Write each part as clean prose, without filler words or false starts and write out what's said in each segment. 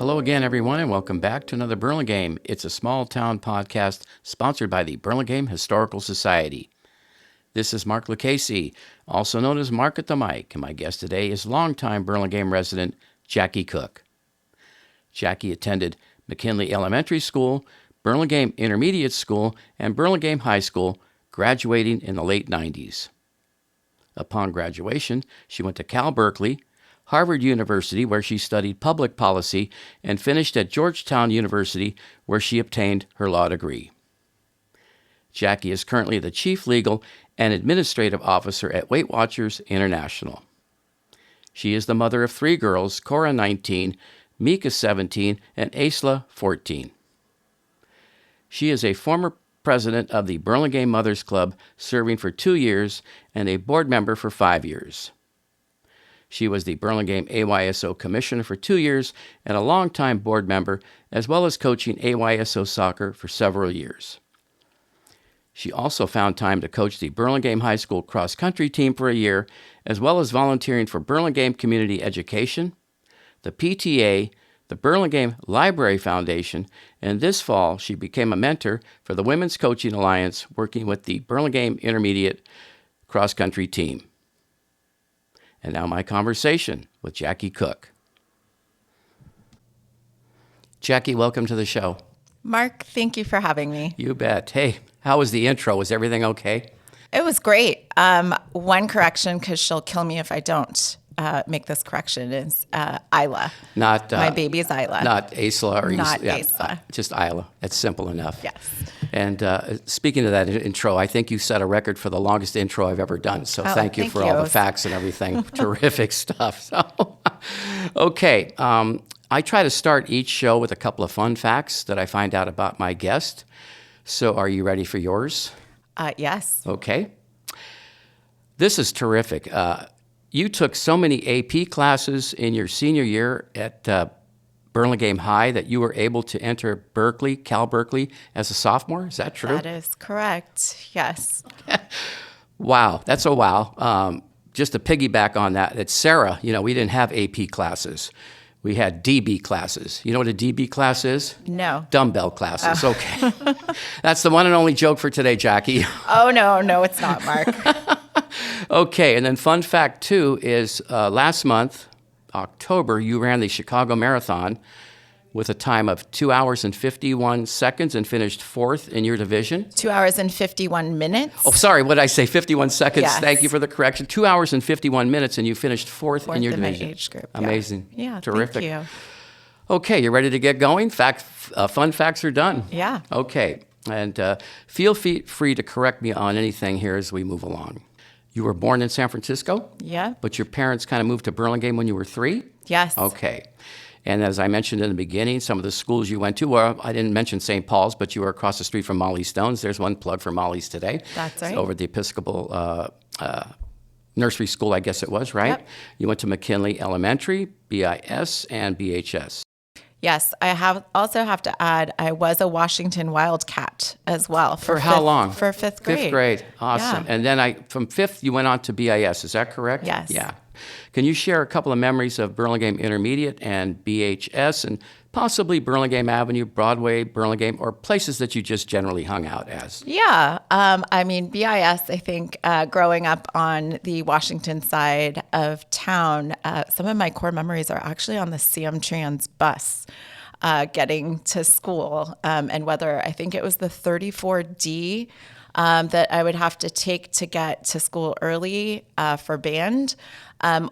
Hello again, everyone, and welcome back to another Burlingame. It's a small town podcast sponsored by the Burlingame Historical Society. This is Mark Lucchese, also known as Mark at the Mic, and my guest today is longtime Burlingame resident Jacquie Cooke. Jacquie attended McKinley Elementary School, Burlingame Intermediate School, and Burlingame High School, graduating in the late 90s. Upon graduation, she went to Cal Berkeley, Harvard University, where she studied public policy, and finished at Georgetown University, where she obtained her law degree. Jacquie is currently the Chief Legal and Administrative Officer at WeightWatchers International. She is the mother of 3 girls, Cora 19, Mika 17, and Aisla 14. She is a former president of the Burlingame Mothers Club, serving for 2 years, and a board member for 5 years. She was the Burlingame AYSO commissioner for 2 years and a longtime board member, as well as coaching AYSO soccer for several years. She also found time to coach the Burlingame High School cross-country team for a year, as well as volunteering for Burlingame Community Education, the PTA, the Burlingame Library Foundation, and this fall she became a mentor for the Women's Coaching Alliance, working with the Burlingame Intermediate cross-country team. And now my conversation with Jacquie Cooke. Jacquie, welcome to the show. Mark, thank you for having me. You bet. Hey, how was the intro? Was everything okay? It was great. One correction, because she'll kill me if I don't make this correction, is Isla. Not my baby is Isla. Not Aisla or Not Isla. Aisla. Just Isla. That's simple enough. Yes. And speaking of that intro, I think you set a record for the longest intro I've ever done. So thank you for all the facts and everything. Terrific stuff. So, okay. I try to start each show with a couple of fun facts that I find out about my guest. So are you ready for yours? Yes. Okay. This is terrific. You took so many AP classes in your senior year at Burlingame High that you were able to enter Cal Berkeley as a sophomore. Is that true? That is correct. Yes. Wow. That's a wow. Just to piggyback on that, at Sarah, we didn't have AP classes. We had DB classes. You know what a DB class is? No. Dumbbell classes. Okay. That's the one and only joke for today, Jacquie. Oh, no, it's not, Mark. Okay, and then fun fact, too, is last month, October, you ran the Chicago Marathon with a time of 2 hours and 51 seconds and finished 4th in your division. 2 hours and 51 minutes. Oh, sorry, what did I say? 51 seconds. Yes. Thank you for the correction. 2 hours and 51 minutes, and you finished 4th in your division. My age group. Amazing. Yeah, Terrific. Thank you. Okay, you ready to get going? Fun facts are done. Yeah. Okay, and feel free to correct me on anything here as we move along. You were born in San Francisco? Yeah. But your parents kind of moved to Burlingame when you were 3? Yes. Okay. And as I mentioned in the beginning, some of the schools you went to were, I didn't mention St. Paul's, but you were across the street from Molly Stone's. There's one plug for Molly's today. That's right. It's over at the Episcopal Nursery School, I guess it was, right? Yep. You went to McKinley Elementary, BIS, and BHS. Yes, I also have to add, I was a Washington Wildcat as well. For how long? For 5th grade. 5th grade. Awesome. Yeah. And then from 5th, you went on to BIS. Is that correct? Yes. Yeah. Can you share a couple of memories of Burlingame Intermediate and BHS and possibly Burlingame Avenue, Broadway, Burlingame, or places that you just generally hung out as? Yeah. BIS, I think growing up on the Washington side of town, some of my core memories are actually on the CM Trans bus getting to school, and whether I think it was the 34D that I would have to take to get to school early for band,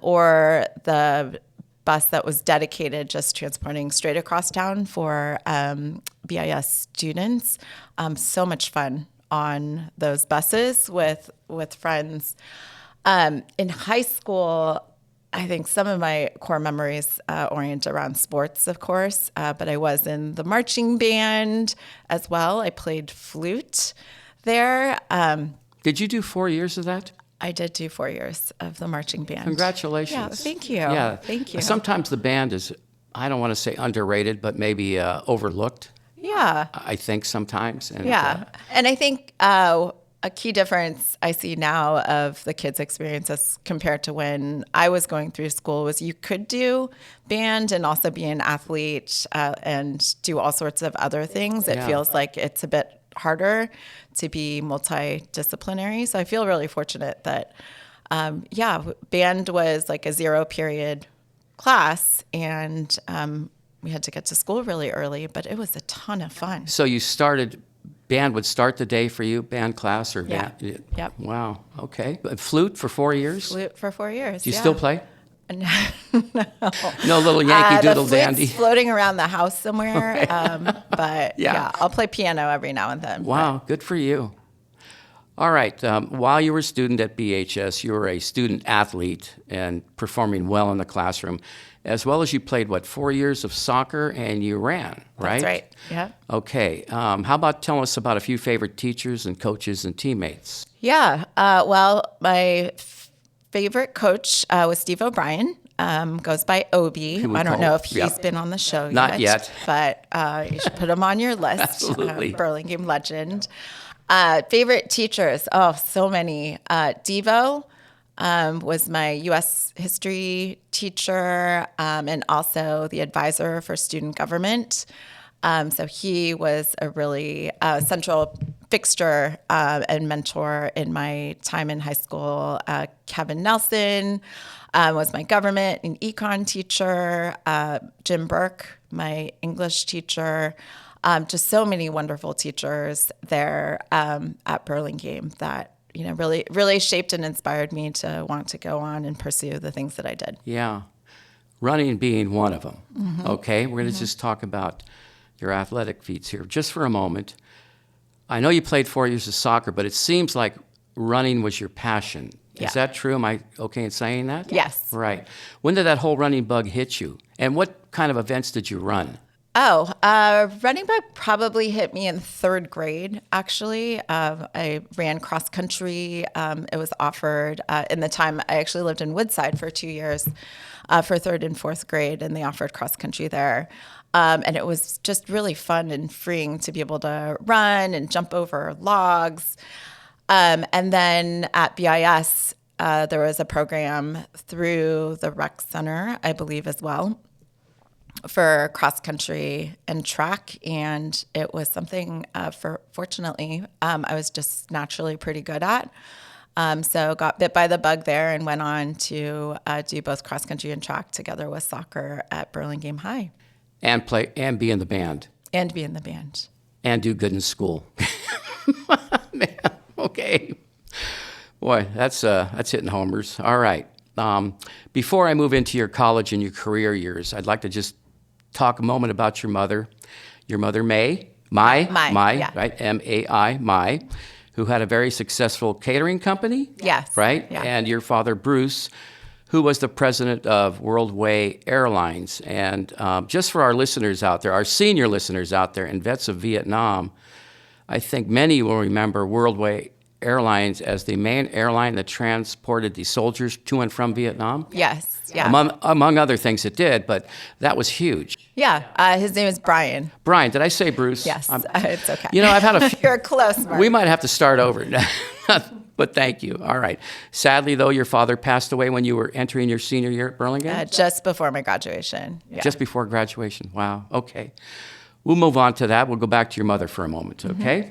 or the bus that was dedicated just transporting straight across town for BIS students. So much fun on those buses with friends. In high school, I think some of my core memories orient around sports, of course, but I was in the marching band as well. I played flute there. Did you do 4 years of that? I did do 4 years of the marching band. Congratulations. Yeah, thank you. Yeah. Thank you. Sometimes the band is, I don't want to say underrated, but maybe overlooked. Yeah. I think sometimes. And, yeah. And I think a key difference I see now of the kids' experiences compared to when I was going through school was you could do band and also be an athlete and do all sorts of other things. It feels like it's a bit harder to be multidisciplinary. So I feel really fortunate that, band was like a 0 period class, and we had to get to school really early, but it was a ton of fun. So you started, band would start the day for you, band class or band? Yeah. Yep. Wow, okay. Flute for 4 years? Flute for 4 years. Do you still play? No. No little Yankee Doodle the dandy? flute's floating around the house somewhere, but I'll play piano every now and then. Wow, good for you. All right, while you were a student at BHS, you were a student athlete and performing well in the classroom, as well as you played, 4 years of soccer and you ran, right? That's right, yeah. Okay, how about telling us about a few favorite teachers and coaches and teammates? Yeah, well, my favorite coach was Steve O'Brien, goes by Obi. I don't know if he's been on the show Not yet. But you should put him on your list. Absolutely. Burlingame legend. Favorite teachers, so many. Devo was my U.S. history teacher and also the advisor for student government. So he was a really central fixture and mentor in my time in high school. Kevin Nelson was my government and econ teacher. Jim Burke, my English teacher. Just so many wonderful teachers there at Burlingame that really shaped and inspired me to want to go on and pursue the things that I did. Yeah, running being one of them. Mm-hmm. Okay, we're going to just talk about your athletic feats here just for a moment. I know you played 4 years of soccer, but it seems like running was your passion. Yeah. Is that true? Am I okay in saying that? Yes. Right. When did that whole running bug hit you? And what kind of events did you run? Running bug probably hit me in 3rd grade, actually. I ran cross country. It was offered in the time I actually lived in Woodside for 2 years for 3rd and 4th grade, and they offered cross country there. And it was just really fun and freeing to be able to run and jump over logs. And then at BIS, there was a program through the rec center, I believe, as well, for cross country and track, and it was something fortunately I was just naturally pretty good at. So got bit by the bug there and went on to do both cross country and track together with soccer at Burlingame High. And play and be in the band. And be in the band. And do good in school. Man, okay. Boy, that's hitting homers. All right. Before I move into your college and your career years, I'd like to just talk a moment about your mother. Your mother, Mai, yeah. right? M-A-I, Mai, who had a very successful catering company. Yes. Right? Yeah. And your father, Bruce, who was the president of WeightWatchers Airlines. And just for our listeners out there, our senior listeners out there and vets of Vietnam, I think many will remember WeightWatchers Airlines as the main airline that transported the soldiers to and from Vietnam. Yes. Yeah. Among other things it did, but that was huge. Yeah. His name is Brian. Brian, did I say Bruce? Yes. It's okay. I've had a few. You're close, Mark. We might have to start over. But thank you. All right. Sadly, though, your father passed away when you were entering your senior year at Burlingame? Just before my graduation. Yeah. Just before graduation. Wow. Okay. We'll move on to that. We'll go back to your mother for a moment, okay? Mm-hmm.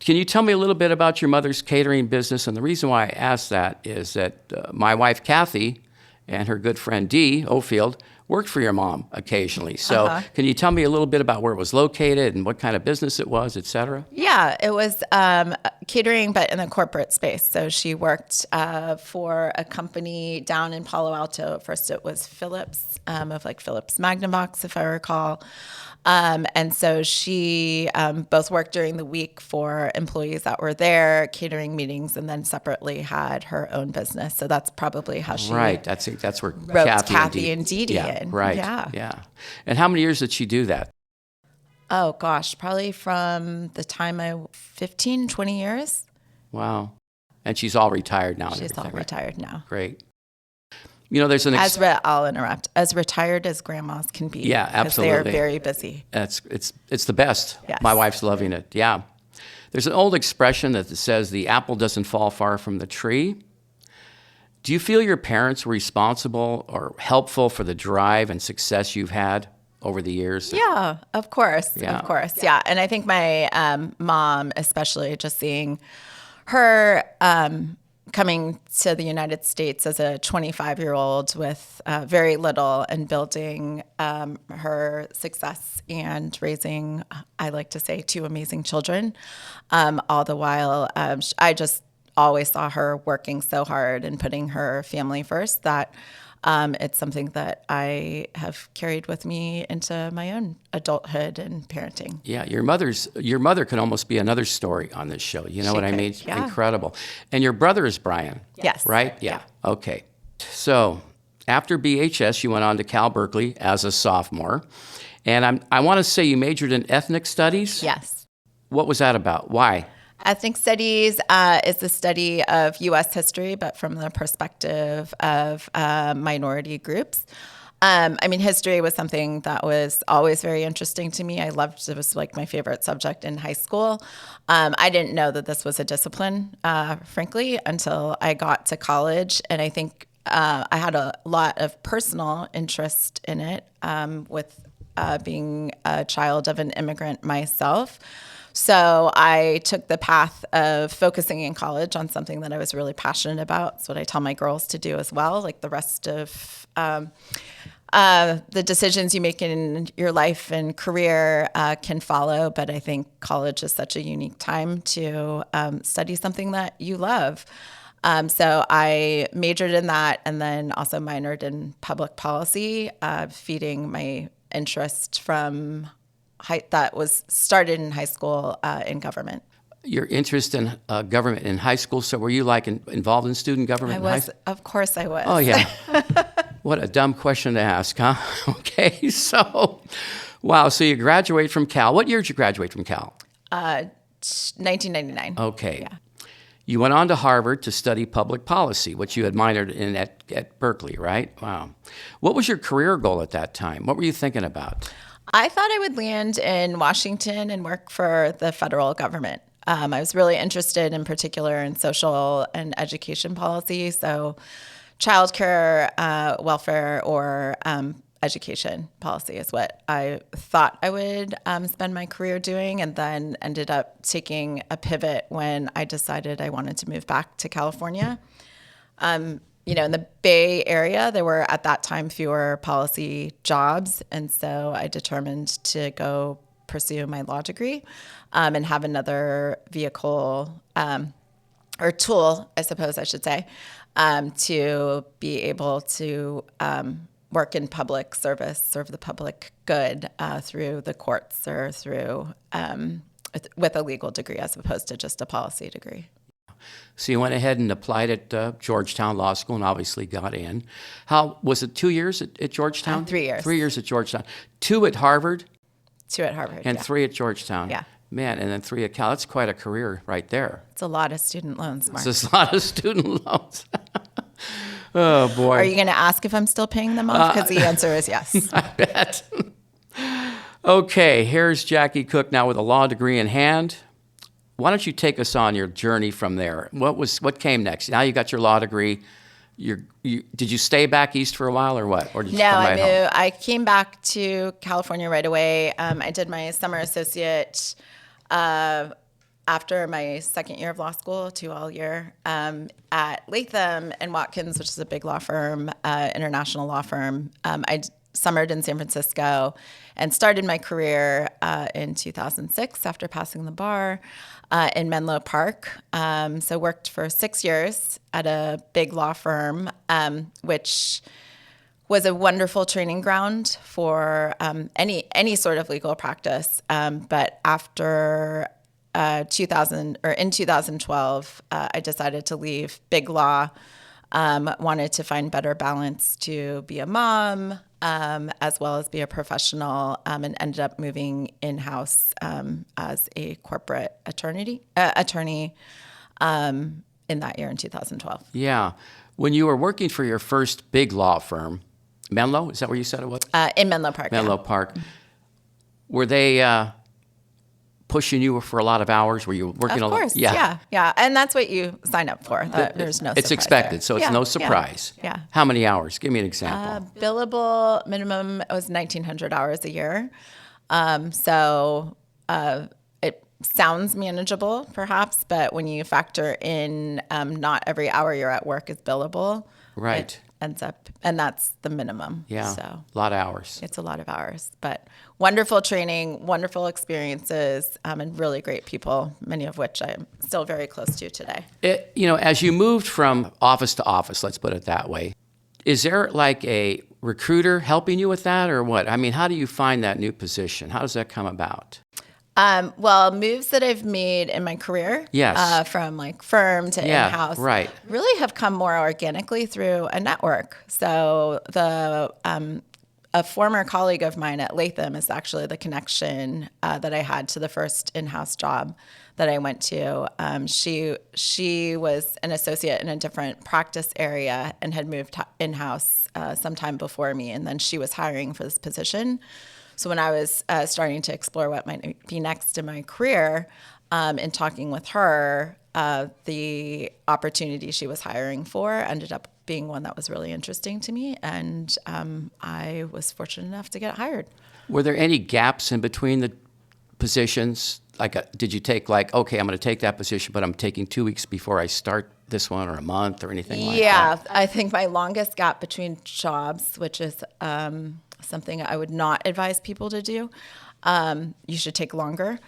Can you tell me a little bit about your mother's catering business? And the reason why I ask that is that my wife, Kathy, and her good friend, Dee Ofield, worked for your mom occasionally. So can you tell me a little bit about where it was located and what kind of business it was, et cetera? Yeah, it was catering, but in the corporate space. So she worked for a company down in Palo Alto. First it was Philips, of like Philips Magnavox, if I recall. And so she both worked during the week for employees that were there, catering meetings, and then separately had her own business. So that's probably how she that's where roped Kathy and Dee Dee in. Right. Yeah. And how many years did she do that? Oh, gosh, probably from the time 20 years. Wow. And she's all retired now. She's all retired now. Great. There's I'll interrupt. As retired as grandmas can be. Yeah, absolutely. They are very busy. It's the best. Yes. My wife's loving it. Yeah. There's an old expression that says the apple doesn't fall far from the tree. Do you feel your parents were responsible or helpful for the drive and success you've had over the years? Yeah, of course. Yeah. Of course. Yeah. And I think my mom, especially just seeing her coming to the United States as a 25-year-old with very little and building her success and raising, I like to say, two amazing children. All the while, I just always saw her working so hard and putting her family first that it's something that I have carried with me into my own adulthood and parenting. Yeah, your mother could almost be another story on this show. You know what I mean? Yeah. Incredible. And your brother is Brian. Yes. Right? Yeah. Okay. So after BHS, you went on to Cal Berkeley as a sophomore. And I want to say you majored in ethnic studies? Yes. What was that about? Why? Ethnic studies is the study of U.S. history, but from the perspective of minority groups. History was something that was always very interesting to me. It was like my favorite subject in high school. I didn't know that this was a discipline, frankly, until I got to college. And I think I had a lot of personal interest in it with being a child of an immigrant myself. So I took the path of focusing in college on something that I was really passionate about. It's what I tell my girls to do as well. Like the rest of the decisions you make in your life and career can follow. But I think college is such a unique time to study something that you love. So I majored in that and then also minored in public policy, feeding my interest from that was started in high school in government. Your interest in government in high school. So were you involved in student government? Of course I was. Oh, yeah. What a dumb question to ask, huh? Okay, so, wow. So you graduate from Cal. What year did you graduate from Cal? 1999. Okay. Yeah. You went on to Harvard to study public policy, which you had minored in at Berkeley, right? Wow. What was your career goal at that time? What were you thinking about? I thought I would land in Washington and work for the federal government. I was really interested in particular in social and education policy, so childcare, welfare, or education policy is what I thought I would spend my career doing, and then ended up taking a pivot when I decided I wanted to move back to California. In the Bay Area, there were at that time fewer policy jobs. And so I determined to go pursue my law degree and have another vehicle or tool, I suppose I should say, to be able to work in public service, serve the public good through the courts or through with a legal degree as opposed to just a policy degree. So you went ahead and applied at Georgetown Law School and obviously got in. How was it? 2 years at Georgetown? 3 years. 3 years at Georgetown. 2 at Harvard? 2 at Harvard. And yeah. 3 at Georgetown. Yeah. Man, and then 3 at Cal. That's quite a career right there. It's a lot of student loans, Mark. It's a lot of student loans. Oh, boy. Are you going to ask if I'm still paying them off? Because the answer is yes. I bet. Okay, here's Jacquie Cooke now with a law degree in hand. Why don't you take us on your journey from there? What came next? Now you got your law degree. Did you stay back east for a while or what? Or did you come right home? I came back to California right away. I did my summer associate after my second year of law school, 2 year, at Latham & Watkins, which is a big law firm, international law firm. I summered in San Francisco and started my career in 2006 after passing the bar in Menlo Park. So worked for 6 years at a big law firm, which was a wonderful training ground for any sort of legal practice. But after in 2012, I decided to leave big law. Wanted to find better balance to be a mom, as well as be a professional, and ended up moving in-house as a corporate attorney in that year in 2012. Yeah. When you were working for your first big law firm, Menlo, is that where you said it was? In Menlo Park. Menlo Park. Were they pushing you for a lot of hours? Were you working Of a lot? course, yeah. And that's what you sign up for. There's no It's surprise expected, there. so it's no surprise. Yeah. How many hours? Give me an example. Billable minimum was 1,900 hours a year. So it sounds manageable, perhaps, but when you factor in not every hour you're at work is billable, Right. it ends up, and that's the minimum. Yeah, So a lot of hours. it's a lot of hours, but wonderful training, wonderful experiences, and really great people, many of which I'm still very close to today. As you moved from office to office, let's put it that way, is there like a recruiter helping you with that or what? I mean, how do you find that new position? How does that come about? Well, moves that I've made in my career, Yes. from like firm to in-house, right. really have come more organically through a network. So a former colleague of mine at Latham is actually the connection that I had to the first in-house job that I went to. She was an associate in a different practice area and had moved in-house sometime before me, and then she was hiring for this position. So when I was starting to explore what might be next in my career, in talking with her, the opportunity she was hiring for ended up being one that was really interesting to me, and I was fortunate enough to get hired. Were there any gaps in between the positions? Did you take okay, I'm going to take that position, but I'm taking 2 weeks before I start this one, or a month, or anything like that? Yeah, I think my longest gap between jobs, which is something I would not advise people to do, you should take longer,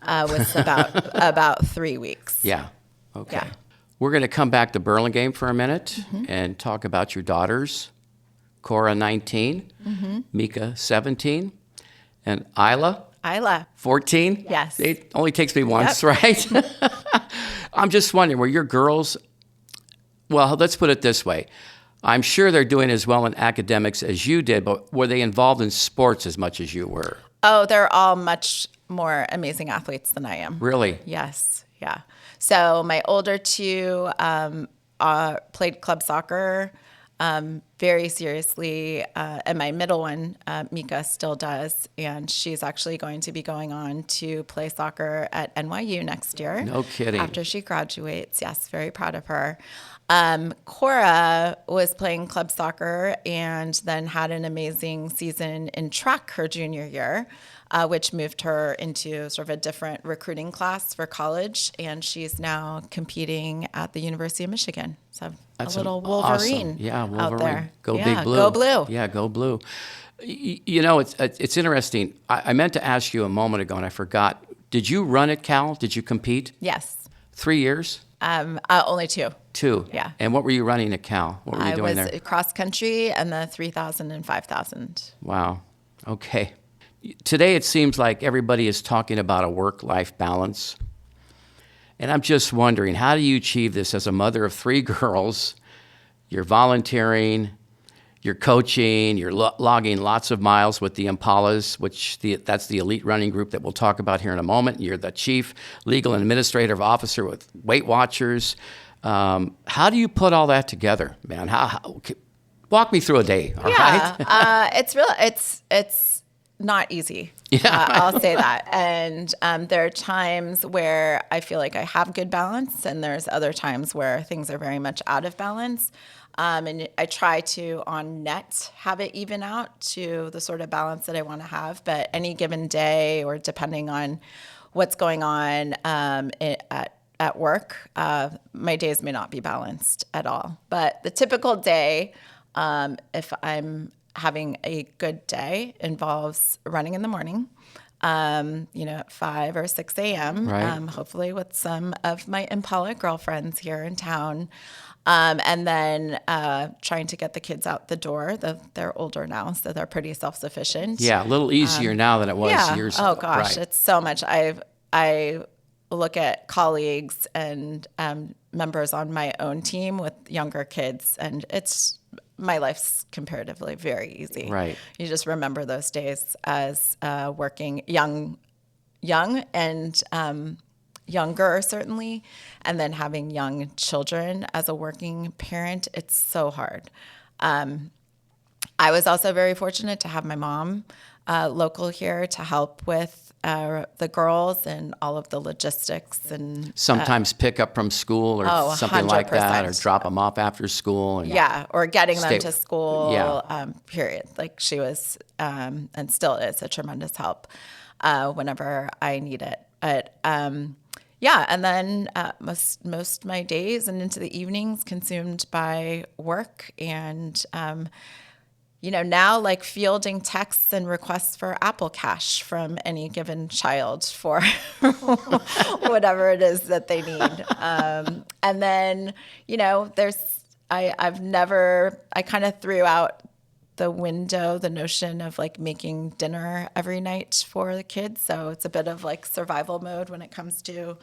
was about 3 weeks. Yeah. Okay. Yeah. We're going to come back to Burlingame for a minute and talk about your daughters, Cora, 19, Mika, 17, and Isla, 14? Yes. It only takes me once, right? I'm just wondering, were your girls, well, let's put it this way. I'm sure they're doing as well in academics as you did, but were they involved in sports as much as you were? Oh, they're all much more amazing athletes than I am. Really? Yes. Yeah. So my older two played club soccer very seriously, and my middle one, Mika, still does, and she's actually going to be going on to play soccer at NYU next year. No kidding. After she graduates. Yes, very proud of her. Cora was playing club soccer and then had an amazing season in track her junior year, which moved her into sort of a different recruiting class for college. And she's now competing at the University of Michigan. So That's a little Wolverine, awesome. Yeah, Wolverine. out there. Go Yeah, Big Blue. Go Blue. Yeah, go Blue. It's interesting. I meant to ask you a moment ago, and I forgot. Did you run at Cal? Did you compete? Yes. 3 years? Only two. 2. Yeah. And what were you running at Cal? What were you doing I was there? cross country and the 3,000 and 5,000. Wow. Okay. Today it seems like everybody is talking about a work-life balance. And I'm just wondering, how do you achieve this as a mother of 3 girls? You're volunteering, you're coaching, you're logging lots of miles with the Impalas, that's the elite running group that we'll talk about here in a moment. You're the chief legal and administrative officer with WeightWatchers. How do you put all that together, man? Walk me through a day, all right? It's not easy. Yeah. I'll say that. And there are times where I feel like I have good balance, and there's other times where things are very much out of balance. And I try to, on net, have it even out to the sort of balance that I want to have. But any given day, or depending on what's going on at work, my days may not be balanced at all. But the typical day, if I'm having a good day, involves running in the morning, at 5 or 6 a.m., Right. hopefully with some of my Impala girlfriends here in town. And then trying to get the kids out the door. They're older now, so they're pretty self-sufficient. Yeah, a little easier now than it was years ago. Oh gosh, Right. it's so much. I look at colleagues and members on my own team with younger kids, and my life's comparatively very easy. Right. You just remember those days as working young and younger, certainly, and then having young children as a working parent. It's so hard. I was also very fortunate to have my mom local here to help with the girls and all of the logistics and Sometimes pick up from school or something like that, or 100%. drop them off after school. And or getting them Stay- to school. yeah. Period. Like she was, and still is a tremendous help whenever I need it. But and then most of my days and into the evenings consumed by work and. Now like fielding texts and requests for Apple Cash from any given child for whatever it is that they need. And then, I kind of threw out the window the notion of like making dinner every night for the kids. So it's a bit of like survival mode when it comes to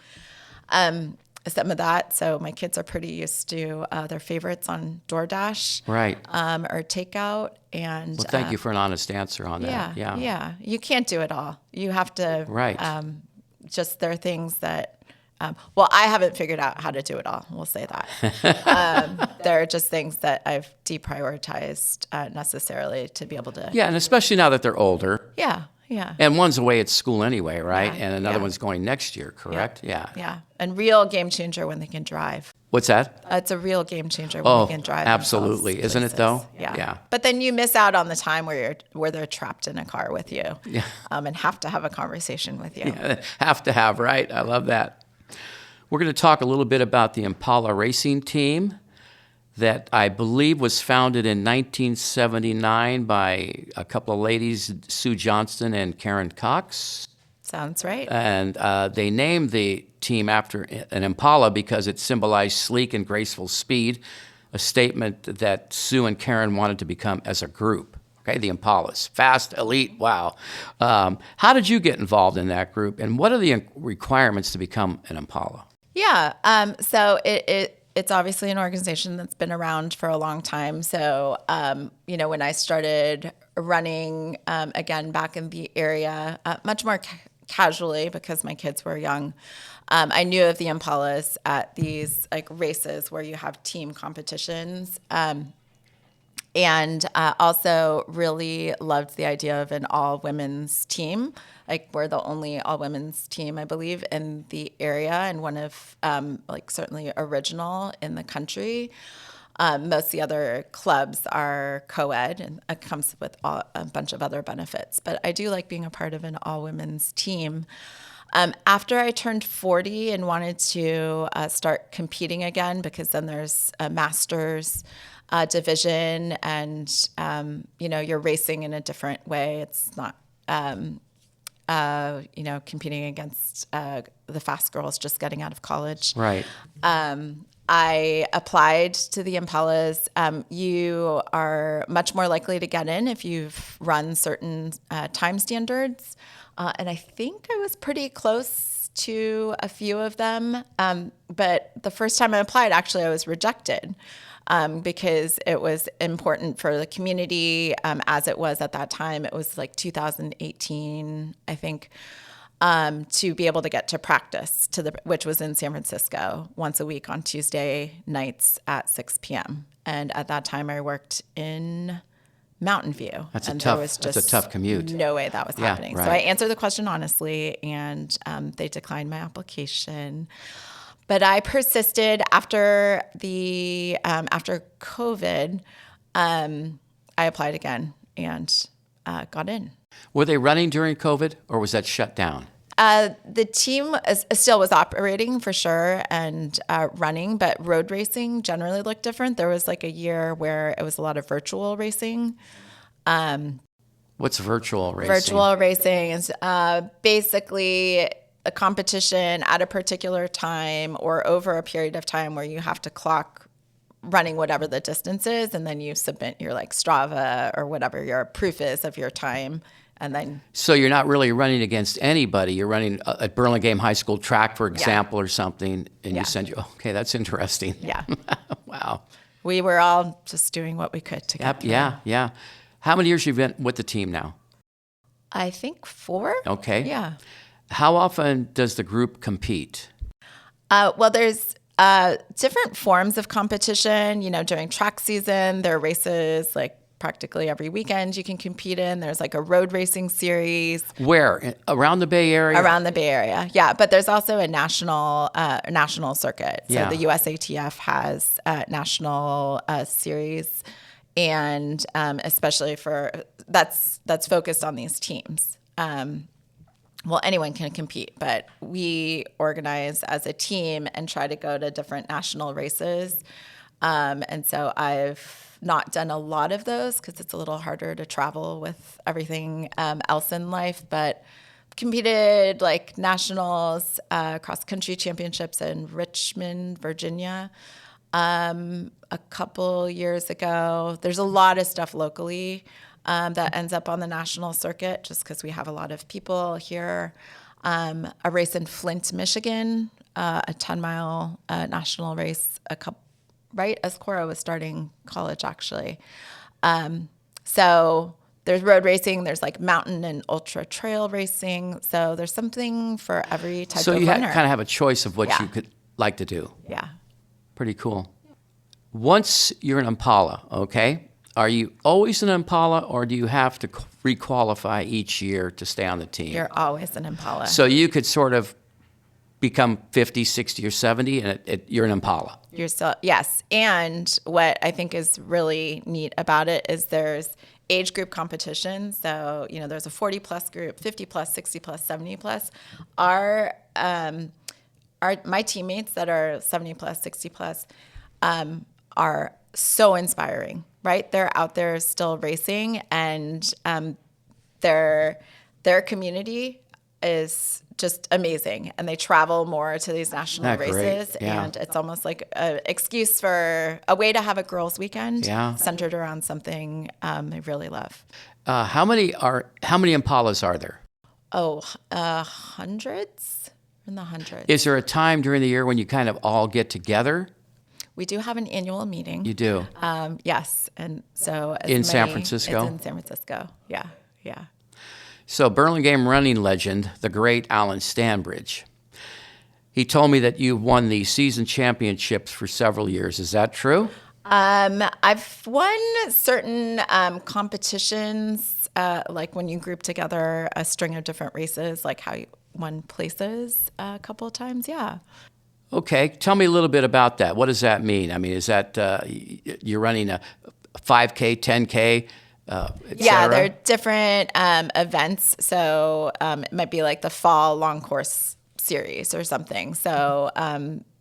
some of that. So my kids are pretty used to their favorites on DoorDash, Right. Or takeout. And Well, thank you for an honest answer on that. yeah. You can't do it all. You have to. Right. Just there are things that. I haven't figured out how to do it all. We'll say that. There are just things that I've deprioritized necessarily to be able to. Yeah, and especially now that they're older. Yeah. And one's away at school anyway, right? Yeah, And another yeah. one's going next year, correct? Yeah. Yeah. And real game changer when they can drive. What's that? It's a real game changer when they can drive. Absolutely. themselves Isn't it, places. though? Yeah. Yeah. But then you miss out on the time where they're trapped in a car with you. Yeah. And have to have a conversation with you. Have to have, right? I love that. We're going to talk a little bit about the Impala racing team that I believe was founded in 1979 by a couple of ladies, Sue Johnston and Karen Cox. Sounds right. And they named the team after an Impala because it symbolized sleek and graceful speed, a statement that Sue and Karen wanted to become as a group. Okay, the Impalas, fast, elite, wow. How did you get involved in that group, and what are the requirements to become an Impala? Yeah. So it's obviously an organization that's been around for a long time. So, when I started running again back in the area, much more casually because my kids were young, I knew of the Impalas at these like races where you have team competitions. And also really loved the idea of an all-women's team. Like we're the only all-women's team, I believe, in the area and one of certainly original in the country. Most of the other clubs are co-ed and it comes with a bunch of other benefits. But I do like being a part of an all-women's team. After I turned 40 and wanted to start competing again, because then there's a master's division and, you're racing in a different way. It's not, competing against the fast girls just getting out of college. Right. I applied to the Impalas. You are much more likely to get in if you've run certain time standards. And I think I was pretty close to a few of them. But the first time I applied, actually, I was rejected because it was important for the community as it was at that time. It was like 2018, I think, to be able to get to practice, which was in San Francisco once a week on Tuesday nights at 6 p.m. And at that time, I worked in Mountain View. That's and a tough commute. No way that was happening. Right. So I answered the question honestly, and they declined my application. But I persisted after COVID. I applied again and got in. Were they running during COVID, or was that shut down? The team still was operating for sure and running, but road racing generally looked different. There was like a year where it was a lot of virtual racing. What's virtual racing? Virtual racing is basically a competition at a particular time or over a period of time where you have to clock running whatever the distance is, and then you submit your like Strava or whatever your proof is of your time. And then, so you're not really running against anybody. You're running at Burlingame High School track, for example, or something, and you send okay, that's interesting. Yeah. Wow. We were all just doing what we could to get through. Yeah. How many years have you been with the team now? I think 4. Okay. Yeah. How often does the group compete? Well, there's different forms of competition. During track season, there are races like practically every weekend you can compete in. There's like a road racing series. Where? Around the Bay Area? Around the Bay Area, yeah. But there's also a national circuit. So the USATF has a national series, and especially for that's focused on these teams. Well, anyone can compete, but we organize as a team and try to go to different national races. And so I've not done a lot of those because it's a little harder to travel with everything else in life, but competed like nationals, cross-country championships in Richmond, Virginia, a couple years ago. There's a lot of stuff locally that ends up on the national circuit just because we have a lot of people here. A race in Flint, Michigan, a 10-mile national race, right as Cora was starting college, actually. So there's road racing, there's like mountain and ultra trail racing. So there's something for every type of runner. So you kind of have a choice of what you could like to do. Yeah. Pretty cool. Once you're an Impala, okay, are you always an Impala, or do you have to requalify each year to stay on the team? You're always an Impala. So you could sort of become 50, 60, or 70, and you're an Impala. You're still, yes. And what I think is really neat about it is there's age group competition. So, there's a 40-plus group, 50-plus, 60-plus, 70-plus. My teammates that are 70-plus, 60-plus are so inspiring, right? They're out there still racing, and their community is just amazing, and they travel more to these national races, and it's almost like an excuse for a way to have a girls' weekend centered around something they really love. How many Impalas are there? Hundreds, in the hundreds. Is there a time during the year when you kind of all get together? We do have an annual meeting. You do? Yes, and so in San Francisco. It's in San Francisco. Yeah. So Burlingame running legend, the great Alan Stanbridge, he told me that you won the season championships for several years. Is that true? I've won certain competitions, like when you group together a string of different races, like how you won places a couple of times. Yeah. Okay. Tell me a little bit about that. What does that mean? I mean, is that you're running a 5K, 10K? Yeah, they're different events. So it might be like the fall long course series or something. So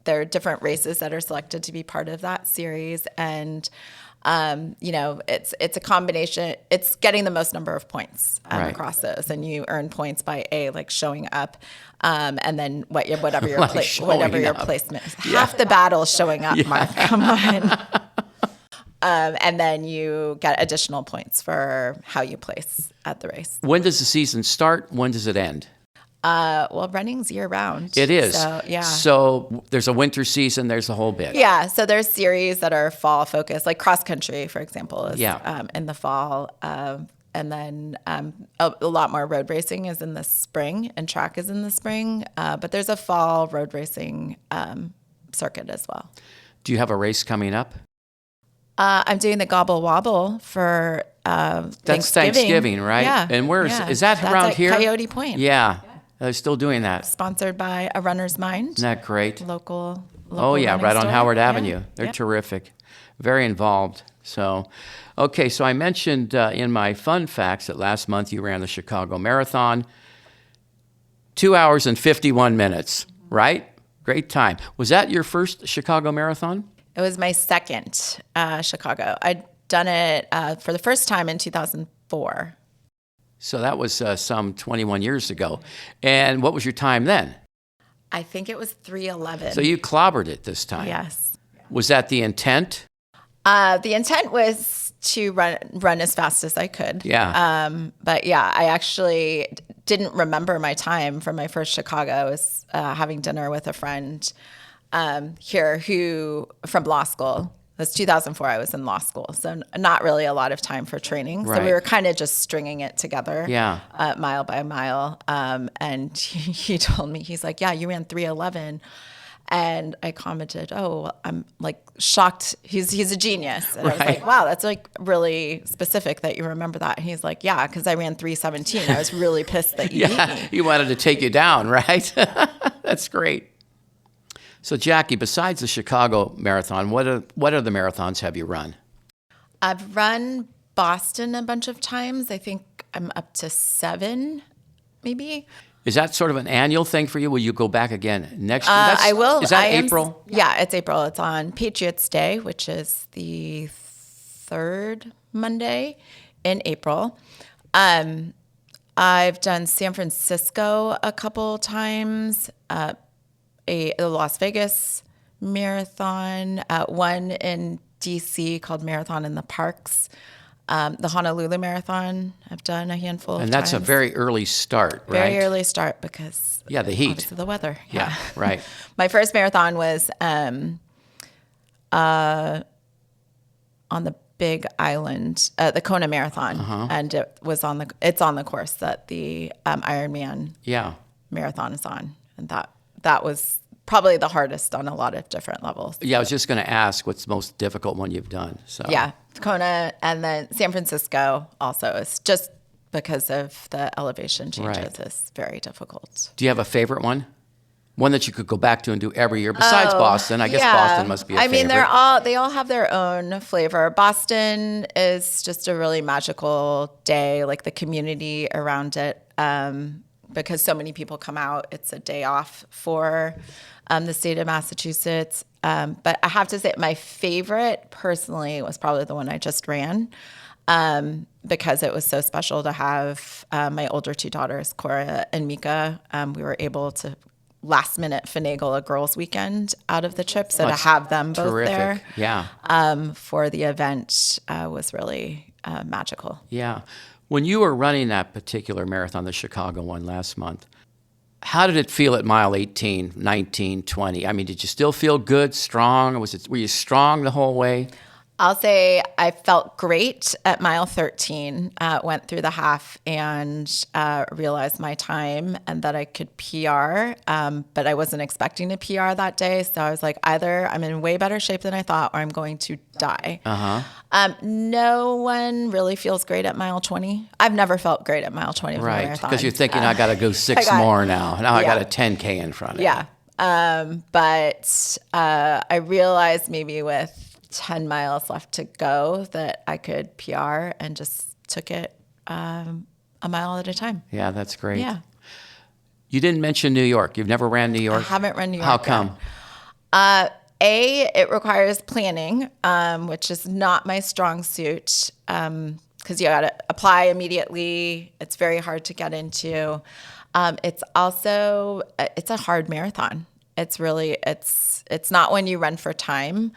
there are different races that are selected to be part of that series. And, it's a combination. It's getting the most number of points across those. And you earn points by showing up. And then whatever your placement is. Yeah. Half the battle is showing up, Mark. Come on. And then you get additional points for how you place at the race. When does the season start? When does it end? Well, running's year-round. It is. So, yeah. So there's a winter season. There's the whole bit. Yeah. So there's series that are fall-focused, like cross-country, for example, is in the fall. And then a lot more road racing is in the spring, and track is in the spring. But there's a fall road racing circuit as well. Do you have a race coming up? I'm doing the Gobble Wobble for Thanksgiving. That's Thanksgiving, right? Yeah. And where is that That's around at here? Coyote Point. Yeah. They're still doing that. Sponsored by A Runner's Mind. Isn't that great? Local oh, yeah, right on store. Howard Avenue. Yeah. They're terrific. Very involved. So, okay, so I mentioned in my fun facts that last month you ran the Chicago Marathon. 2 hours and 51 minutes, right? Great time. Was that your first Chicago Marathon? It was my second Chicago. I'd done it for the first time in 2004. So that was some 21 years ago. And what was your time then? I think it was 3:11. So you clobbered it this time. Yes. Was that the intent? The intent was to run as fast as I could. Yeah. But yeah, I actually didn't remember my time from my first Chicago. I was having dinner with a friend here who from law school. It was 2004. I was in law school, so not really a lot of time for training. Right. So we were kind of just stringing it together, mile by mile. And he told me, he's like, "Yeah, you ran 3:11." And I commented, "Oh, I'm like shocked. He's a genius." And I was Right. like, "Wow, that's like really specific that you remember that." And he's like, "Yeah, because I ran 3:17. I was really pissed that you beat Yeah, me." he wanted to take you down, right? That's great. So, Jackie, besides the Chicago Marathon, what other marathons have you run? I've run Boston a bunch of times. I think I'm up to 7, maybe. Is that sort of an annual thing for you? Will you go back again next year? I will. Is that I am- April? Yeah, it's April. It's on Patriots Day, which is the 3rd Monday in April. I've done San Francisco a couple times, the Las Vegas Marathon, one in DC called Marathon in the Parks, the Honolulu Marathon I've done a handful of And times. that's a very early start, right? Very early start because Yeah, the heat. obviously the weather. Yeah, right. My first marathon was on the Big Island, the Kona Marathon, and it's on the course that the Ironman Yeah. marathon is on, and that was probably the hardest on a lot of different levels. Yeah, I was just going to ask what's the most difficult one you've done. So Yeah, Kona, and then San Francisco also is just because of the elevation changes. Right. Is very difficult. Do you have a favorite one? One that you could go back to and do every year besides Boston? I guess Boston must be a favorite. I mean, they all have their own flavor. Boston is just a really magical day, like the community around it, because so many people come out. It's a day off for the state of Massachusetts. But I have to say my favorite personally was probably the one I just ran, because it was so special to have my older 2 daughters, Cora and Mika. We were able to last minute finagle a girls' weekend out of the trip. So to have them both terrific. there Yeah. for the event was really magical. Yeah. When you were running that particular marathon, the Chicago one last month, how did it feel at mile 18, 19, 20? I mean, did you still feel good, strong? Were you strong the whole way? I'll say I felt great at mile 13, went through the half and realized my time and that I could PR, but I wasn't expecting to PR that day. So I was like, either I'm in way better shape than I thought or I'm going to die. No one really feels great at mile 20. I've never felt great at mile 20 of a Right. marathon. Because you're thinking, I got to go 6 more now. Now I got a 10K in front of me. Yeah. But I realized maybe with 10 miles left to go that I could PR and just took it a mile at a time. Yeah, that's great. Yeah. You didn't mention New York. You've never ran New York? I haven't run New York How yet. come? It requires planning, which is not my strong suit, because you got to apply immediately. It's very hard to get into. It's also, it's a hard marathon. It's not when you run for time.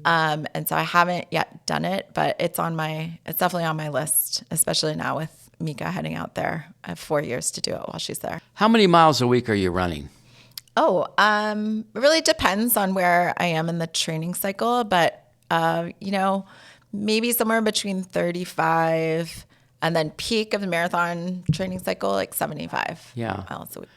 And so I haven't yet done it, but it's definitely on my list, especially now with Mika heading out there. I have 4 years to do it while she's there. How many miles a week are you running? It really depends on where I am in the training cycle, but, maybe somewhere between 35 and then peak of the marathon training cycle, like 75 miles a week.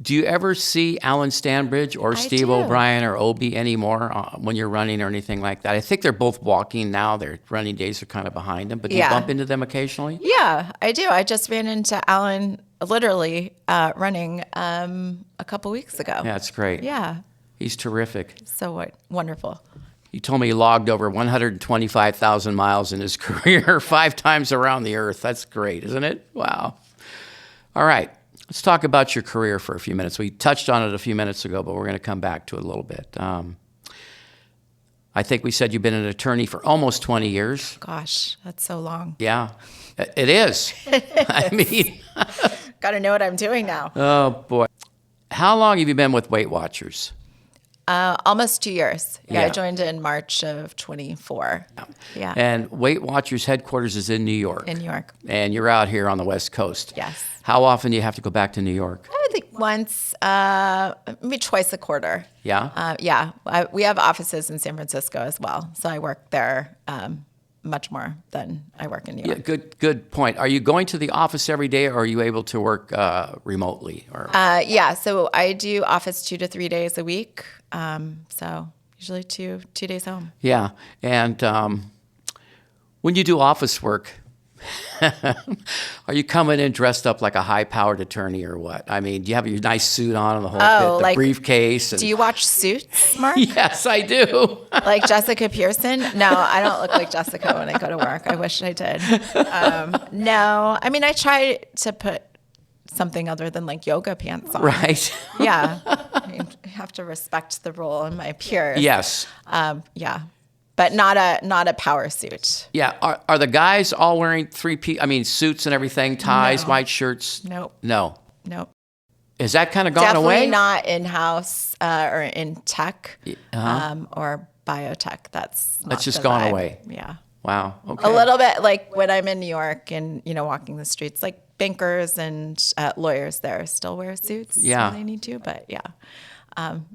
Do you ever see Alan Stanbridge or Steve do. O'Brien or Obi anymore when you're running or anything like that? I think they're both walking now. Their running days are kind of behind them, but do you bump into them occasionally? Yeah, I do. I just ran into Alan literally running a couple weeks ago. Yeah, that's great. Yeah, He's terrific. so wonderful. He told me he logged over 125,000 miles in his career, 5 times around the earth. That's great, isn't it? Wow. All right. Let's talk about your career for a few minutes. We touched on it a few minutes ago, but we're going to come back to it a little bit. I think we said you've been an attorney for almost 20 years. Gosh, that's so long. Yeah, it is. I mean, Got to know what I'm doing now. oh boy. How long have you been with WeightWatchers? Almost 2 years. Yeah, Yeah. I joined in March of 24. Yeah, And WeightWatchers headquarters is in New York. in New York. And you're out here on the West Coast. Yes. How often do you have to go back to New York? I think once, maybe twice a quarter. Yeah? We have offices in San Francisco as well, so I work there much more than I work in New Yeah, York. good point. Are you going to the office every day, or are you able to work remotely? Or So I do office 2 to 3 days a week. So usually two days home. yeah, and when you do office work, are you coming in dressed up like a high-powered attorney or what? I mean, do you have your nice suit on and the whole bit, the like, briefcase? And, Do you watch Suits, Mark? yes, I do. Like Jessica Pearson? No, I don't look like Jessica when I go to work. I wish I did. No, I mean, I try to put something other than like yoga pants on. Right. Yeah. I mean, I have to respect the role of my peers. Yes. Yeah. But not a power suit. Yeah. Are the guys all wearing suits and everything, ties, No. white shirts? Nope. No. Nope. Is that kind of gone Definitely away? not in-house or in tech Uh-huh. or biotech. That's not That's just the gone vibe. away. Yeah. Wow. Okay. A little bit like when I'm in New York and, walking the streets, like bankers and lawyers there still wear suits Yeah. when they need to, but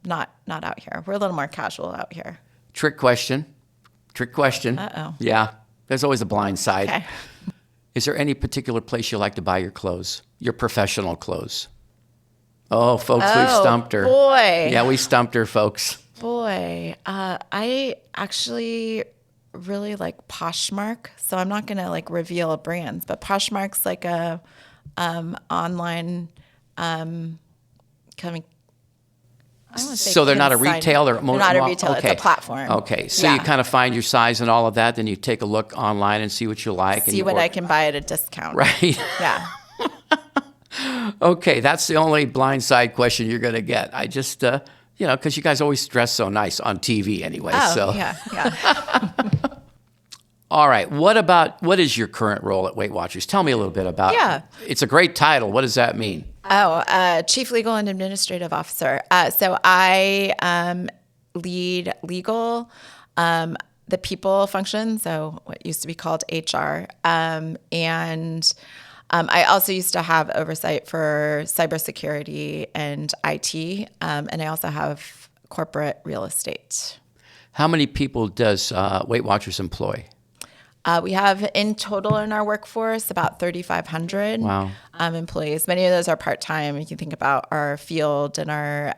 not out here. We're a little more casual out here. Trick question. Uh-oh. Yeah. There's always a blind side. Okay. Is there any particular place you like to buy your clothes, your professional clothes? Oh, folks, we've stumped her. Boy. Yeah, we stumped her, folks. Boy, I actually really like Poshmark, so I'm not gonna like reveal brands, but Poshmark's like a online kind of. I don't wanna say So they're not a consignment. retailer? They're not a retailer. Okay. It's a platform. Okay, so you kind of find your size and all of that, then you take a look online and see what you like. and See you what I order. can buy at a discount. Right. Yeah. Okay, that's the only blindside question you're going to get. I just, because you guys always dress so nice on TV anyway. Oh, so. yeah. All right, what is your current role at WeightWatchers? Tell me a little bit about it. It's a great title. What does that mean? Chief Legal and Administrative Officer. So I lead legal, the people function, so what used to be called HR, and I also used to have oversight for cybersecurity and IT, and I also have corporate real estate. How many people does WeightWatchers employ? We have in total in our workforce about 3,500 Wow. Employees. Many of those are part-time. You can think about our field and our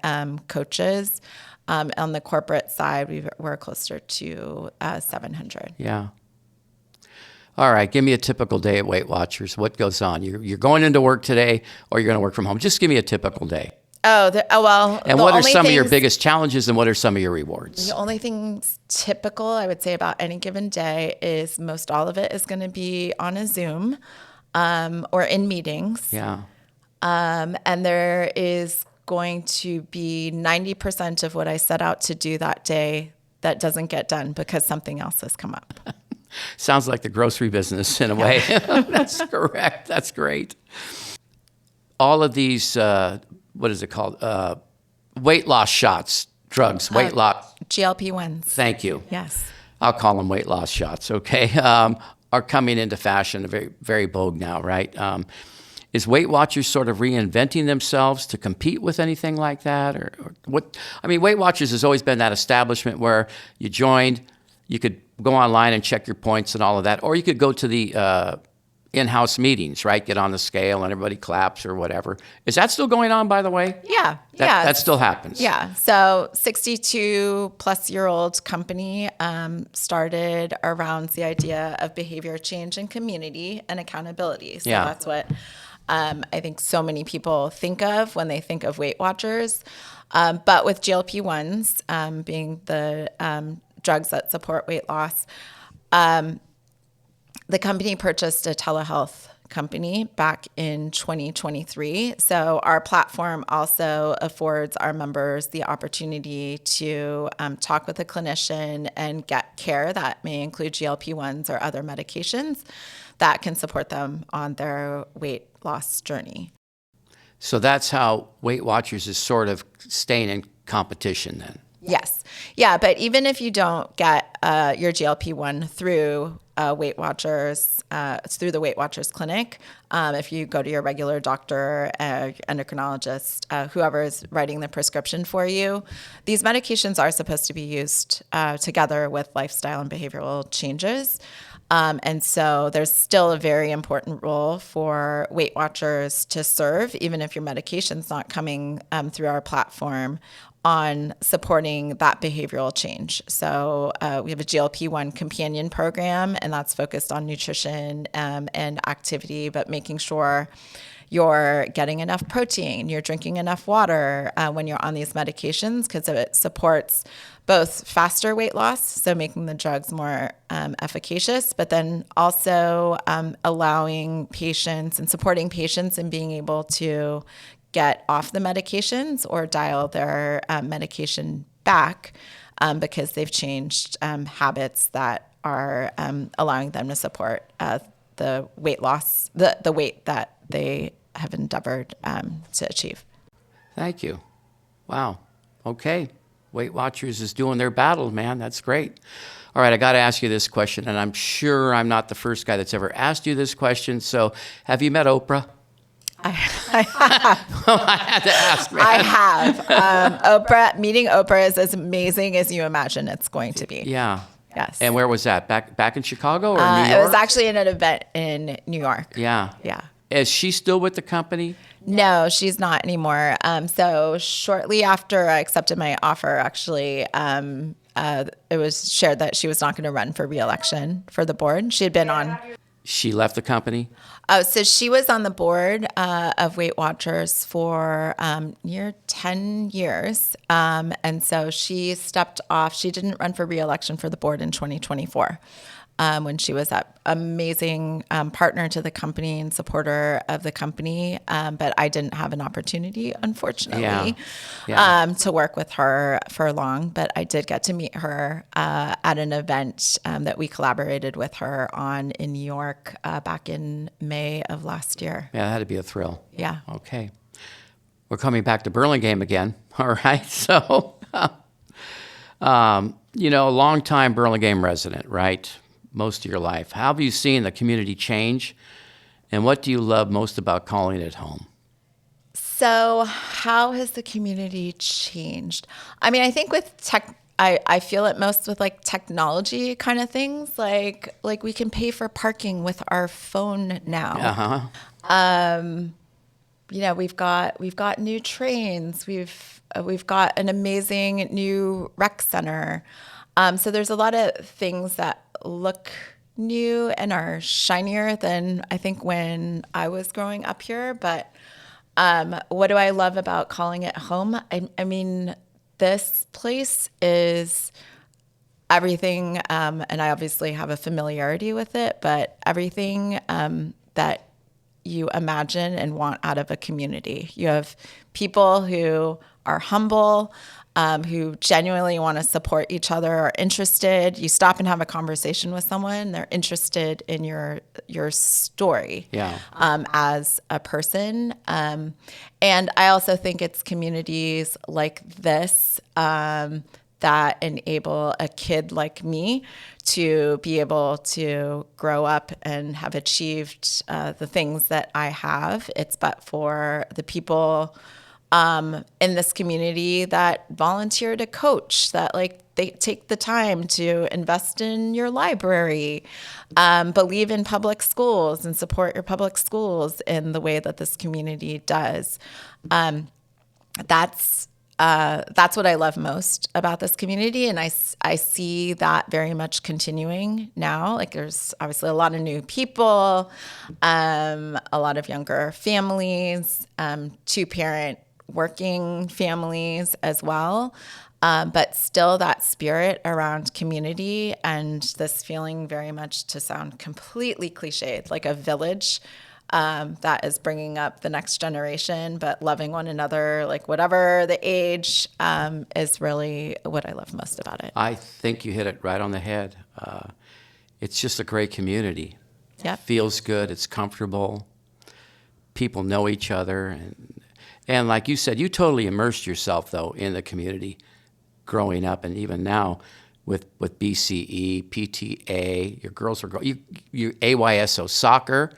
coaches. On the corporate side, we're closer to 700. Yeah. All right, give me a typical day at WeightWatchers. What goes on? You're going into work today, or you're going to work from home. Just give me a typical day. And what are some of your biggest challenges, and what are some of your rewards? The only things typical, I would say, about any given day is most all of it is going to be on a Zoom or in meetings. Yeah. And there is going to be 90% of what I set out to do that day that doesn't get done because something else has come up. Sounds like the grocery business in a way. That's correct. That's great. All of these, what is it called? Weight loss shots, drugs, weight loss. GLP-1s. Thank you. Yes. I'll call them weight loss shots, okay? Are coming into fashion, very, very vogue now, right? Is WeightWatchers sort of reinventing themselves to compete with anything like that? Or what? I mean, WeightWatchers has always been that establishment where you joined, you could go online and check your points and all of that, or you could go to the in-house meetings, right? Get on the scale and everybody claps or whatever. Is that still going on, by the way? Yeah. That still happens. Yeah. So 62-plus-year-old company started around the idea of behavior change in community and accountability. So that's what I think so many people think of when they think of WeightWatchers. But with GLP-1s being the drugs that support weight loss, the company purchased a telehealth company back in 2023. So our platform also affords our members the opportunity to talk with a clinician and get care that may include GLP-1s or other medications that can support them on their weight loss journey. So that's how WeightWatchers is sort of staying in competition then. Yes. Yeah, but even if you don't get your GLP-1 through Weight Watchers. It's through the Weight Watchers clinic. If you go to your regular doctor, endocrinologist, whoever is writing the prescription for you, these medications are supposed to be used together with lifestyle and behavioral changes. And so there's still a very important role for Weight Watchers to serve, even if your medication's not coming through our platform, on supporting that behavioral change. So we have a GLP-1 companion program, and that's focused on nutrition and activity, but making sure you're getting enough protein, you're drinking enough water when you're on these medications, because it supports both faster weight loss, so making the drugs more efficacious, but then also allowing patients and supporting patients in being able to get off the medications or dial their medication back because they've changed habits that are allowing them to support the weight loss, the weight that they have endeavored to achieve. Thank you. Wow. Okay. Weight Watchers is doing their battle, man. That's great. All right, I got to ask you this question, and I'm sure I'm not the first guy that's ever asked you this question. So, have you met Oprah? I have. Well, I had to ask, man. I have. Meeting Oprah is as amazing as you imagine it's going to be. Yeah. Yes. And where was that? Back in Chicago or New York? It was actually in an event in New York. Yeah. Yeah. Is she still with the company? No, she's not anymore. So shortly after I accepted my offer, actually, it was shared that she was not going to run for re-election for the board. She had been on. She left the company? So she was on the board of Weight Watchers for near 10 years. And so she stepped off. She didn't run for re-election for the board in 2024. When she was that amazing partner to the company and supporter of the company. But I didn't have an opportunity, unfortunately, to work with her for long. But I did get to meet her at an event that we collaborated with her on in New York back in May of last year. Yeah, that had to be a thrill. Yeah. Okay. We're coming back to Burlingame again. All right. So, a longtime Burlingame resident, right? Most of your life. How have you seen the community change, and what do you love most about calling it home? So how has the community changed? I mean, I think with tech, I feel it most with like technology kind of things, like we can pay for parking with our phone now. We've got new trains. We've got an amazing new rec center. So there's a lot of things that look new and are shinier than I think when I was growing up here. But what do I love about calling it home? I mean, this place is everything, and I obviously have a familiarity with it, but everything that you imagine and want out of a community. You have people who are humble, who genuinely want to support each other, are interested. You stop and have a conversation with someone, they're interested in your story as a person. And I also think it's communities like this that enable a kid like me to be able to grow up and have achieved the things that I have. It's but for the people in this community that volunteer to coach, that they take the time to invest in your library, believe in public schools and support your public schools in the way that this community does. That's what I love most about this community. And I see that very much continuing now. Like there's obviously a lot of new people, a lot of younger families, two-parent working families as well. But still that spirit around community and this feeling very much, to sound completely cliched, like a village that is bringing up the next generation, but loving one another, like whatever the age, is really what I love most about it. I think you hit it right on the head. It's just a great community. Yeah. Feels good. It's comfortable. People know each other. And like you said, you totally immersed yourself, though, in the community growing up. And even now, with BCE, PTA. Your girls were going. You AYSO soccer.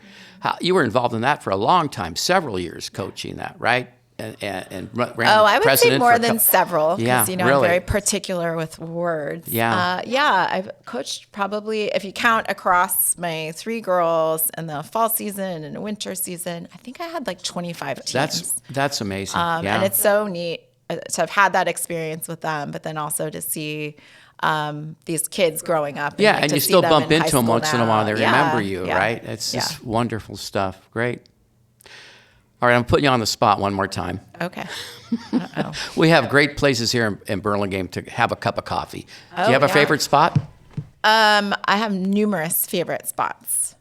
You were involved in that for a long time, several years, coaching that, right? And ran I would say president more for than several. Yeah, I'm really. very particular with words. Yeah. I've coached probably, if you count across my 3 girls in the fall season and the winter season, I think I had like 25 teams. That's amazing. And it's so neat to have had that experience with them, but then also to see these kids growing up. Yeah, like, and to you see still them bump in into high them school once in a while. They now. remember you, right? It's just wonderful stuff. Great. All right, I'm putting you on the spot one more time. Okay. We have great places here in Burlingame to have a cup of coffee. Do Oh, you have a yeah. favorite spot? I have numerous favorite spots.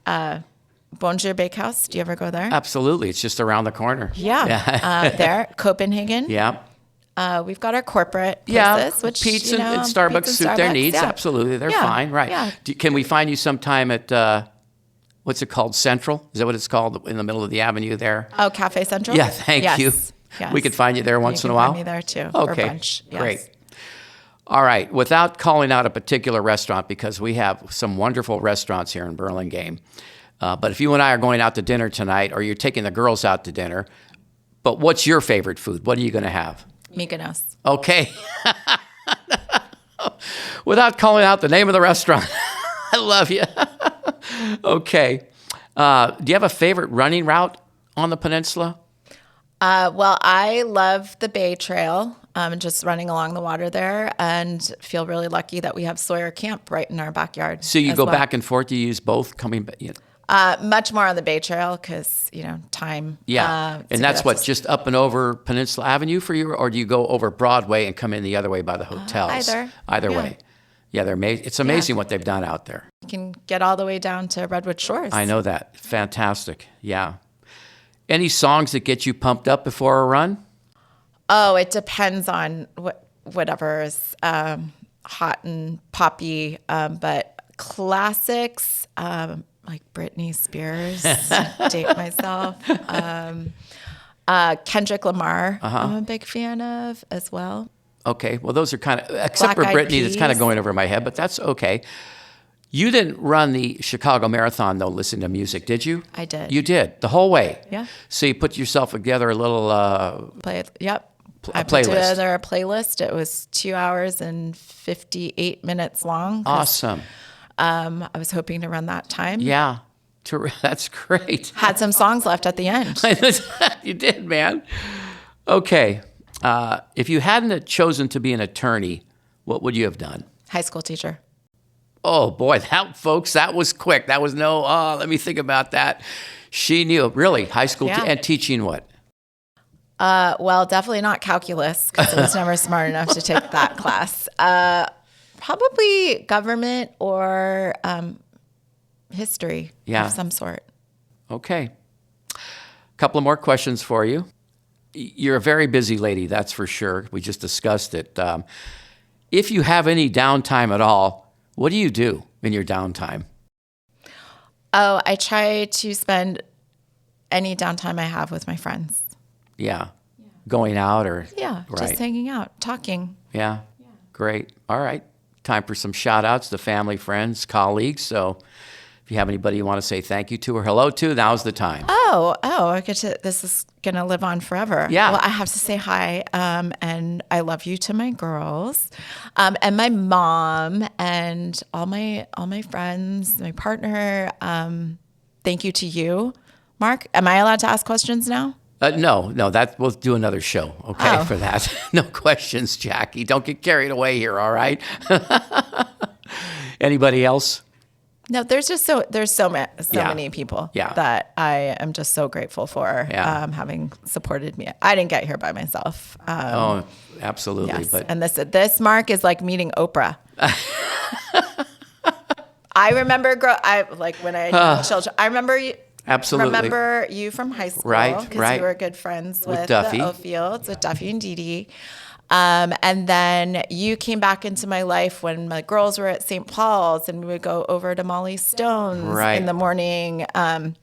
Bonjour Bakehouse. Do you ever go there? Absolutely. It's just around the corner. Yeah. There. Copenhagen. Yeah. We've got our corporate places, Yeah, which, Pete's and Starbucks Pete's suit and their Starbucks, needs. yeah. Absolutely, they're Yeah, fine. Right? yeah. Can we find you sometime at what's it called? Central? Is that what it's called? In the middle of the avenue there? Oh, Cafe Central? Yeah. Thank you. Yes. We could find you there once in a while. You can find me there too. For Okay. brunch. Yes. Great. All right. Without calling out a particular restaurant, because we have some wonderful restaurants here in Burlingame. But if you and I are going out to dinner tonight, or you're taking the girls out to dinner, but what's your favorite food? What are you going to have? Mykonos. Okay. Without calling out the name of the restaurant. I love you. Okay. Do you have a favorite running route on the peninsula? Well, I love the Bay Trail, just running along the water there, and feel really lucky that we have Sawyer Camp right in our backyard. So you as go well. back and forth, you use both coming back? Much more on the Bay Trail because, time. Yeah. to And that's get what, us- just up and over Peninsula Avenue for you? Or do you go over Broadway and come in the other way by the hotels? Either. Yeah. way. Yeah, they're amazing. It's amazing what they've done out there. You can get all the way down to Redwood Shores. I know that. Fantastic. Yeah. Any songs that get you pumped up before a run? Oh, it depends on whatever is hot and poppy, but classics like Britney Spears, date myself. Kendrick Lamar, I'm a big fan of as well. Okay. Well, those are kind of, except Black for Eyed Britney, that's kind of Peas. going over my head, but that's okay. You didn't run the Chicago Marathon, though, listening to music, did you? I did. You did, the whole way? Yeah. So you put yourself together a little, Yep. a I put playlist. together a playlist. It was 2 hours and 58 minutes long. 'Cause, awesome. I was hoping to run that time. Yeah. That's great. Had some songs left at the end. You did, man. Okay. If you hadn't chosen to be an attorney, what would you have done? High school teacher. Oh, boy, that was quick. That was let me think about that. She knew, really, high school Yeah. and teaching what? Well, definitely not calculus because I was never smart enough to take that class. Probably government or history Yeah. of some sort. Okay. A couple of more questions for you. You're a very busy lady, that's for sure. We just discussed it. If you have any downtime at all, what do you do in your downtime? Oh, I try to spend any downtime I have with my friends. Yeah. Going out or? Yeah, Right. just hanging out, talking. Yeah. Great. All right. Time for some shout outs to family, friends, colleagues. So if you have anybody you want to say thank you to or hello to, now's the time. I get to. This is gonna live on forever. Yeah. Well, I have to say hi, and I love you to my girls, and my mom, and all my friends, my partner. Thank you to you, Mark. Am I allowed to ask questions now? No, that we'll do another show, okay, Oh. for that. No questions, Jackie. Don't get carried away here, all right? Anybody else? No, there's so Yeah. many people Yeah. that I am just so grateful for Yeah. having supported me. I didn't get here by myself. Oh, absolutely. Yes, But and this Mark is like meeting Oprah. I remember when I had children. I remember you. Absolutely. Remember you from high school, Right, Because right. you were good friends with Duffy. the Ofields, with Duffy and Dee Dee. And then you came back into my life when my girls were at St. Paul's, and we would go over to Molly Stone's Right. in the morning and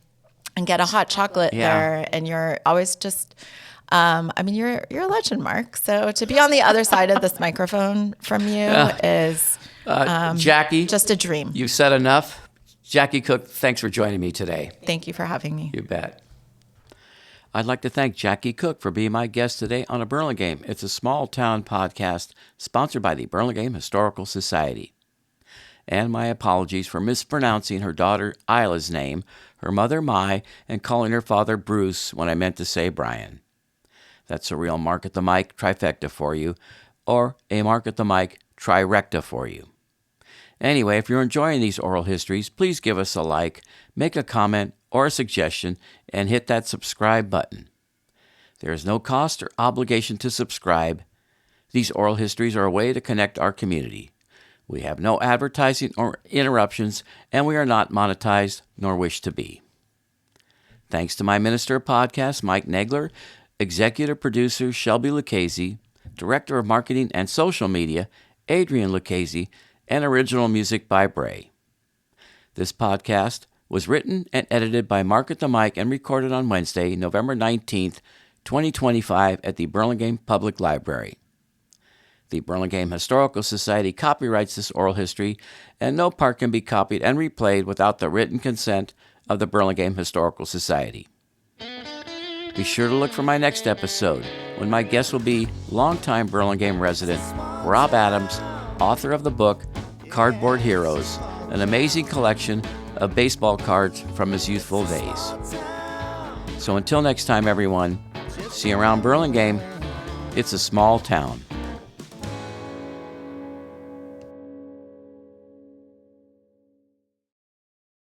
get a hot chocolate Yeah. there. And you're always just I mean, you're a legend, Mark. So to be on the other side of this microphone from you is Jackie, just a dream. You've said enough. Jacquie Cooke, thanks for joining me today. Thank you for having me. You bet. I'd like to thank Jacquie Cooke for being my guest today on A Burlingame. It's a small town podcast sponsored by the Burlingame Historical Society. And my apologies for mispronouncing her daughter Isla's name, her mother Mai, and calling her father Bruce when I meant to say Brian. That's a real Mark at the Mic trifecta for you, or a Mark at the Mic trirecta for you. Anyway, if you're enjoying these oral histories, please give us a like, make a comment or a suggestion, and hit that subscribe button. There is no cost or obligation to subscribe. These oral histories are a way to connect our community. We have no advertising or interruptions, and we are not monetized nor wish to be. Thanks to my Minister of Podcasts, Mike Negler, Executive Producer Shelby Lucchese, Director of Marketing and Social Media, Adrian Lucchese, and original music by Bray. This podcast was written and edited by Mark at the Mic and recorded on Wednesday, November 19th, 2025 at the Burlingame Public Library. The Burlingame Historical Society copyrights this oral history, and no part can be copied and replayed without the written consent of the Burlingame Historical Society. Be sure to look for my next episode, when my guest will be longtime Burlingame resident Rob Adams, author of the book Cardboard Heroes, an amazing collection of baseball cards from his youthful days. So until next time, everyone, see you around Burlingame. It's a small town.